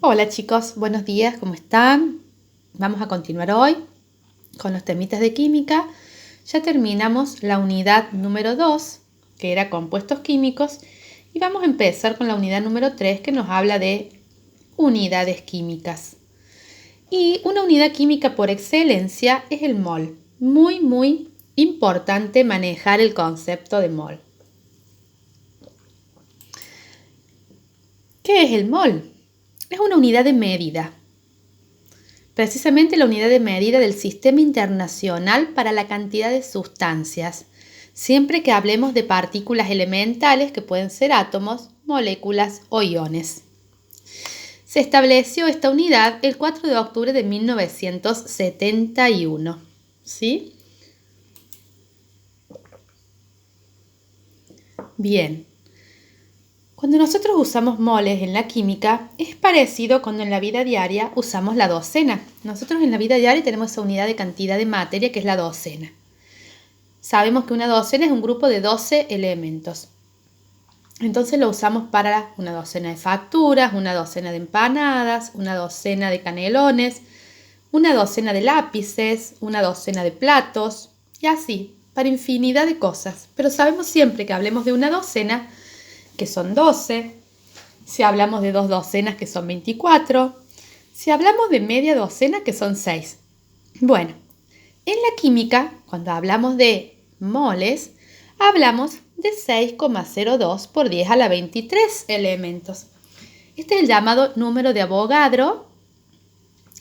Hola chicos, buenos días, ¿cómo están? Vamos a continuar hoy con los temitas de química. Ya terminamos la unidad número 2, que era compuestos químicos, y vamos a empezar con la unidad número 3, que nos habla de unidades químicas. Y una unidad química por excelencia es el mol. Muy importante manejar el concepto de mol. ¿Qué es el mol? Es una unidad de medida. Precisamente la unidad de medida del Sistema Internacional para la cantidad de sustancias, siempre que hablemos de partículas elementales que pueden ser átomos, moléculas o iones. Se estableció esta unidad el 4 de octubre de 1971. ¿Sí? Bien. Cuando nosotros usamos moles en la química, es parecido cuando en la vida diaria usamos la docena. Nosotros en la vida diaria tenemos esa unidad de cantidad de materia que es la docena. Sabemos que una docena es un grupo de 12 elementos. Entonces lo usamos para una docena de facturas, una docena de empanadas, una docena de canelones, una docena de lápices, una docena de platos y así, para infinidad de cosas. Pero sabemos siempre que hablemos de una docena, que son 12, si hablamos de 2 docenas, que son 24, si hablamos de media docena, que son 6. Bueno, en la química, cuando hablamos de moles, hablamos de 6,02 por 10 a la 23 elementos. Este es el llamado número de Avogadro,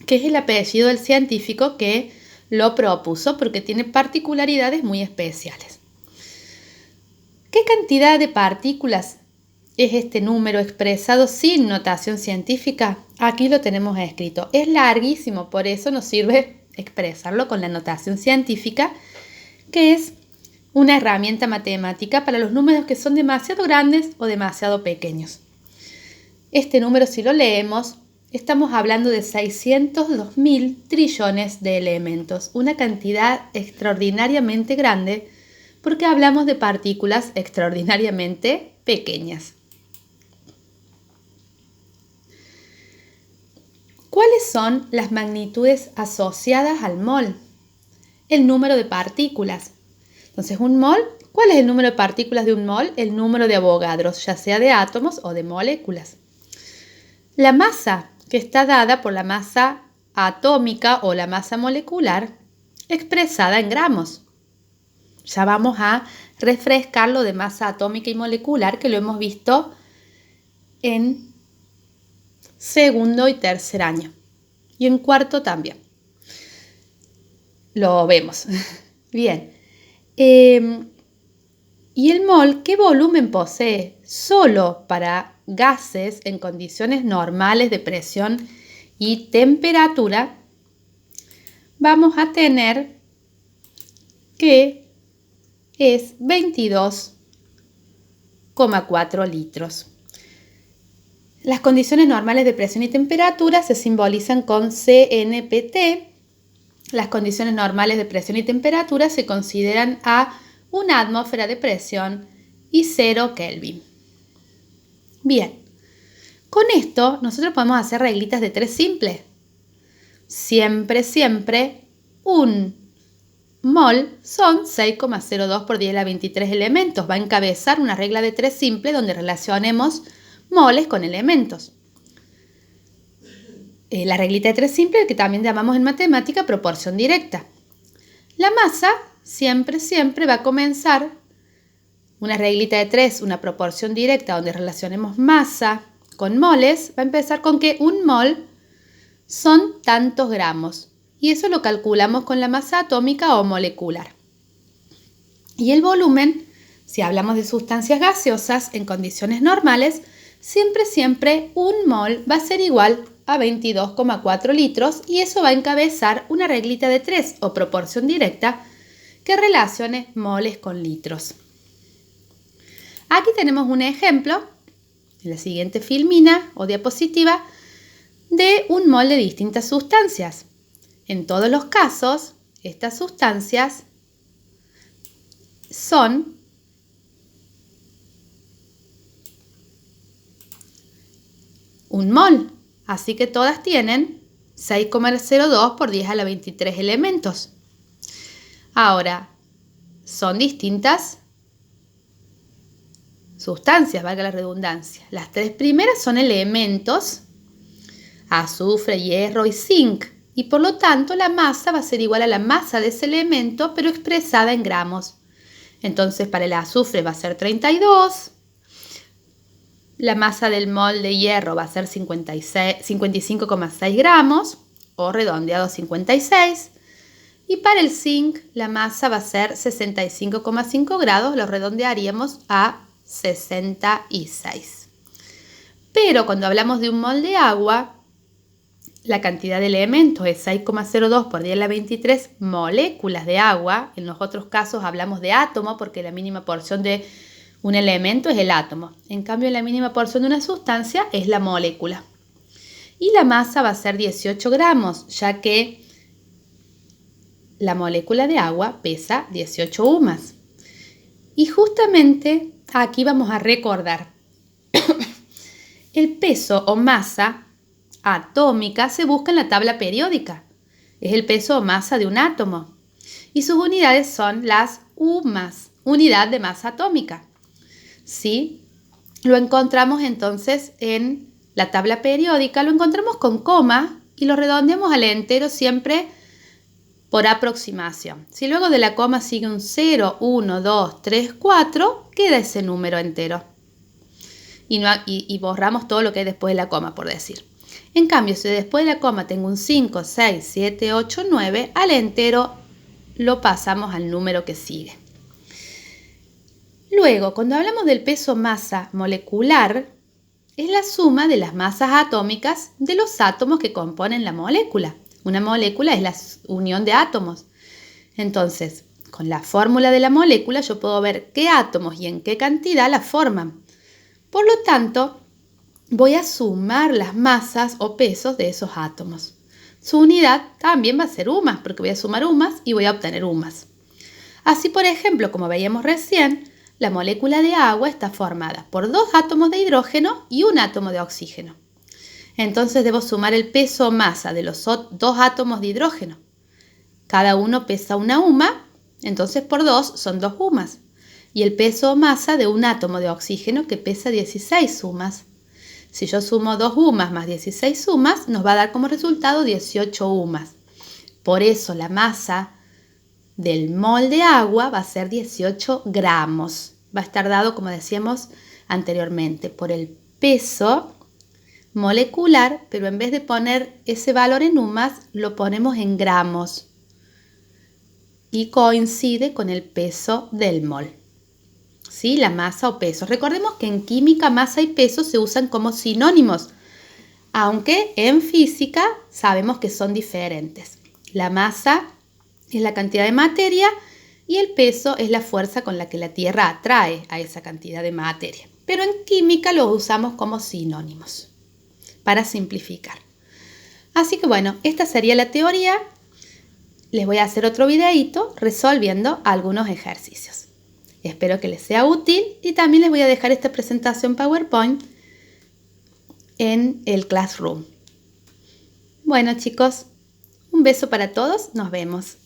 que es el apellido del científico que lo propuso porque tiene particularidades muy especiales. ¿Qué cantidad de partículas es este número expresado sin notación científica? Aquí lo tenemos escrito. Es larguísimo, por eso nos sirve expresarlo con la notación científica, que es una herramienta matemática para los números que son demasiado grandes o demasiado pequeños. Este número, si lo leemos, estamos hablando de 602.000 trillones de elementos, una cantidad extraordinariamente grande porque hablamos de partículas extraordinariamente pequeñas. ¿Cuáles son las magnitudes asociadas al mol? El número de partículas. Entonces, un mol, ¿cuál es el número de partículas de un mol? El número de Avogadro, ya sea de átomos o de moléculas. La masa, que está dada por la masa atómica o la masa molecular, expresada en gramos. Ya vamos a refrescar lo de masa atómica y molecular, que lo hemos visto en segundo y tercer año. Y en cuarto también. Lo vemos. Bien. ¿Y el mol qué volumen posee? Solo para gases en condiciones normales de presión y temperatura vamos a tener que es 22,4 litros. Las condiciones normales de presión y temperatura se simbolizan con CNPT. Las condiciones normales de presión y temperatura se consideran a una atmósfera de presión y 0 Kelvin. Bien, con esto nosotros podemos hacer reglitas de 3 simples. Siempre, un mol son 6,02 por 10 a la 23 elementos. Va a encabezar una regla de 3 simple donde relacionemos moles con elementos. La reglita de 3 simple, que también llamamos en matemática proporción directa. La masa siempre va a comenzar una reglita de 3, una proporción directa donde relacionemos masa con moles, va a empezar con que un mol son tantos gramos. Y eso lo calculamos con la masa atómica o molecular. Y el volumen, si hablamos de sustancias gaseosas en condiciones normales, siempre un mol va a ser igual a 22,4 litros y eso va a encabezar una reglita de 3 o proporción directa que relacione moles con litros. Aquí tenemos un ejemplo, en la siguiente filmina o diapositiva, de un mol de distintas sustancias. En todos los casos, estas sustancias son un mol. Así que todas tienen 6,02 por 10 a la 23 elementos. Ahora, son distintas sustancias, valga la redundancia. Las tres primeras son elementos, azufre, hierro y zinc. Y por lo tanto la masa va a ser igual a la masa de ese elemento, pero expresada en gramos. Entonces para el azufre va a ser 32. La masa del mol de hierro va a ser 55,6 gramos, o redondeado 56. Y para el zinc la masa va a ser 65,5 grados, lo redondearíamos a 66. Pero cuando hablamos de un mol de agua, la cantidad de elementos es 6,02 por 10 a la 23 moléculas de agua. En los otros casos hablamos de átomo porque la mínima porción de un elemento es el átomo. En cambio, la mínima porción de una sustancia es la molécula. Y la masa va a ser 18 gramos, ya que la molécula de agua pesa 18 UMAS. Y justamente aquí vamos a recordar. El peso o masa atómica se busca en la tabla periódica. Es el peso o masa de un átomo. Y sus unidades son las UMAS, unidad de masa atómica. ¿Sí? Lo encontramos entonces en la tabla periódica, lo encontramos con coma y lo redondeamos al entero siempre por aproximación. Si luego de la coma sigue un 0, 1, 2, 3, 4, queda ese número entero. Y borramos todo lo que hay después de la coma, por decir. En cambio, si después de la coma tengo un 5, 6, 7, 8, 9, al entero lo pasamos al número que sigue. Luego, cuando hablamos del peso masa molecular, es la suma de las masas atómicas de los átomos que componen la molécula. Una molécula es la unión de átomos. Entonces, con la fórmula de la molécula yo puedo ver qué átomos y en qué cantidad la forman. Por lo tanto, voy a sumar las masas o pesos de esos átomos. Su unidad también va a ser UMAS, porque voy a sumar UMAS y voy a obtener UMAS. Así, por ejemplo, como veíamos recién, la molécula de agua está formada por 2 átomos de hidrógeno y un átomo de oxígeno. Entonces debo sumar el peso o masa de los 2 átomos de hidrógeno. Cada uno pesa una UMA, entonces por 2 son 2 UMAS. Y el peso o masa de un átomo de oxígeno que pesa 16 UMAS. Si yo sumo 2 UMAS más 16 UMAS, nos va a dar como resultado 18 UMAS. Por eso la masa del mol de agua va a ser 18 gramos. Va a estar dado, como decíamos anteriormente, por el peso molecular, pero en vez de poner ese valor en UMAS, lo ponemos en gramos. Y coincide con el peso del mol. ¿Sí? La masa o peso. Recordemos que en química masa y peso se usan como sinónimos, aunque en física sabemos que son diferentes. La masa es la cantidad de materia y el peso es la fuerza con la que la Tierra atrae a esa cantidad de materia. Pero en química los usamos como sinónimos, para simplificar. Así que bueno, esta sería la teoría. Les voy a hacer otro videito resolviendo algunos ejercicios. Espero que les sea útil y también les voy a dejar esta presentación PowerPoint en el Classroom. Bueno chicos, un beso para todos, nos vemos.